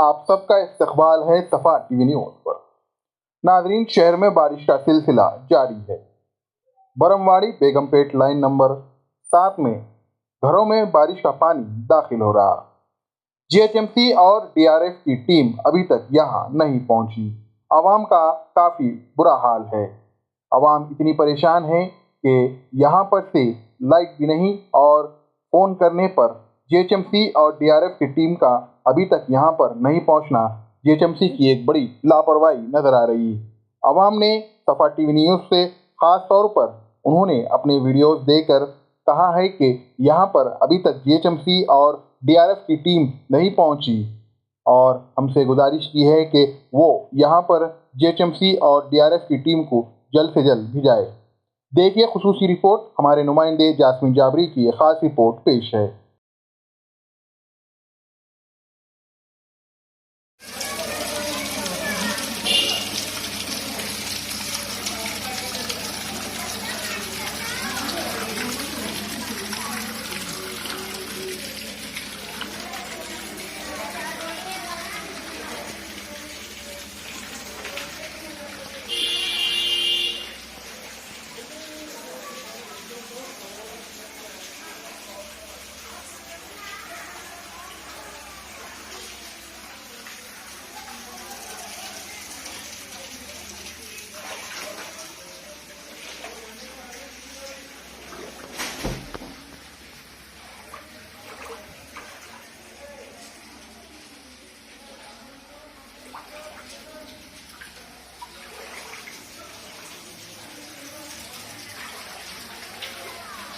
آپ سب کا استقبال ہے صفا ٹی وی نیوز پر۔ ناظرین، شہر میں بارش کا سلسلہ جاری ہے۔ برمواڑی بیگم پیٹ لائن نمبر 7 میں گھروں میں بارش کا پانی داخل ہو رہا۔ جی ایچ ایم سی اور ڈی آر ایف کی ٹیم ابھی تک یہاں نہیں پہنچی۔ عوام کا کافی برا حال ہے۔ عوام اتنی پریشان ہے کہ یہاں پر سے لائٹ بھی نہیں، اور فون کرنے پر جی ایچ ایم سی اور ڈی آر ایف کی ٹیم کا ابھی تک یہاں پر نہیں پہنچنا جی ایچ ایم سی کی ایک بڑی لاپرواہی نظر آ رہی ہے۔ عوام نے صفا ٹی وی نیوز سے خاص طور پر انہوں نے اپنے ویڈیوز دے کر کہا ہے کہ یہاں پر ابھی تک جی ایچ ایم سی اور ڈی آر ایف کی ٹیم نہیں پہنچی، اور ہم سے گزارش کی ہے کہ وہ یہاں پر جی ایچ ایم سی اور ڈی آر ایف کی ٹیم کو جلد سے جلد بھیجائے۔ دیکھیے خصوصی رپورٹ، ہمارے نمائندے جاسمین جابری کی ایک خاص رپورٹ پیش ہے۔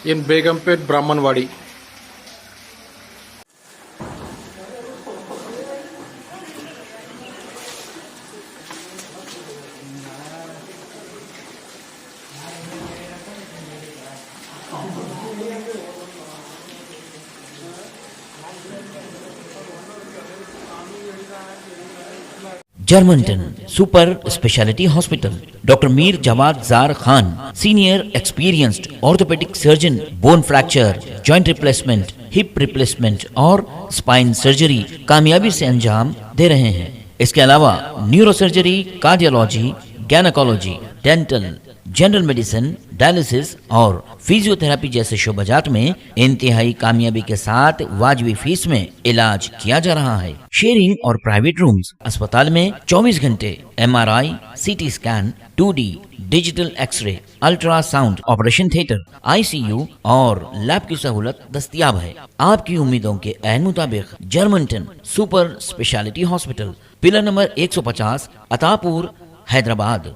in Begumpet, Brahmanwadi. جرمنٹن super specialty hospital, doctor Mir Jawad Zar Khan, senior experienced orthopaedic surgeon, bone fracture, joint replacement, hip replacement اور اسپائن سرجری کامیابی سے انجام دے رہے ہیں۔ اس کے علاوہ neuro surgery, cardiology, gynaecology, dental, general medicine, dialysis اور فزیو تھراپی جیسے شعبجات میں انتہائی کامیابی کے ساتھ واجبی فیس میں علاج کیا جا رہا ہے۔ شیئرنگ اور پرائیویٹ رومز، اسپتال میں 24 گھنٹے M R I, C T scan, 2D digital X ray, ultrasound, operation theatre, I C U اور لیب کی سہولت دستیاب ہے۔ آپ کی امیدوں کے عین مطابق جرمنٹن super specialty hospital, pillar number 150، Attapur, Hyderabad.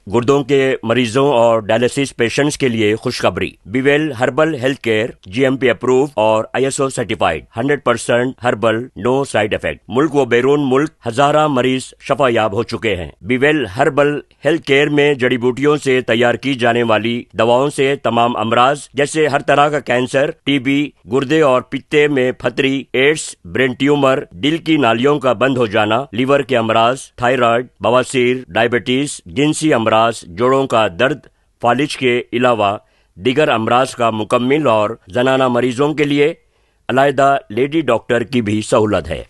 گردوں کے مریضوں اور ڈائلسس پیشنٹس کے لیے خوشخبری۔ بیویل herbal health care G M P approve اور I S O certified, 100% herbal, no side effect. ملک و بیرون ملک ہزارہ مریض شفا یاب ہو چکے ہیں۔ بیویل ہربل ہیلتھ کیئر میں جڑی بوٹیوں سے تیار کی جانے والی دواؤں سے تمام امراض جیسے ہر طرح کا کینسر، ٹی بی، گردے اور پتے میں پھتری، ایڈز، برین ٹیومر، دل کی نالیوں کا بند ہو جانا، لیور کے امراض، تھائرائیڈ، بواسیر، ڈائبٹیز، جنسی امراض، جوڑوں کا درد، فالج کے علاوہ دیگر امراض کا مکمل اور زنانہ مریضوں کے لیے علیحدہ لیڈی ڈاکٹر کی بھی سہولت ہے۔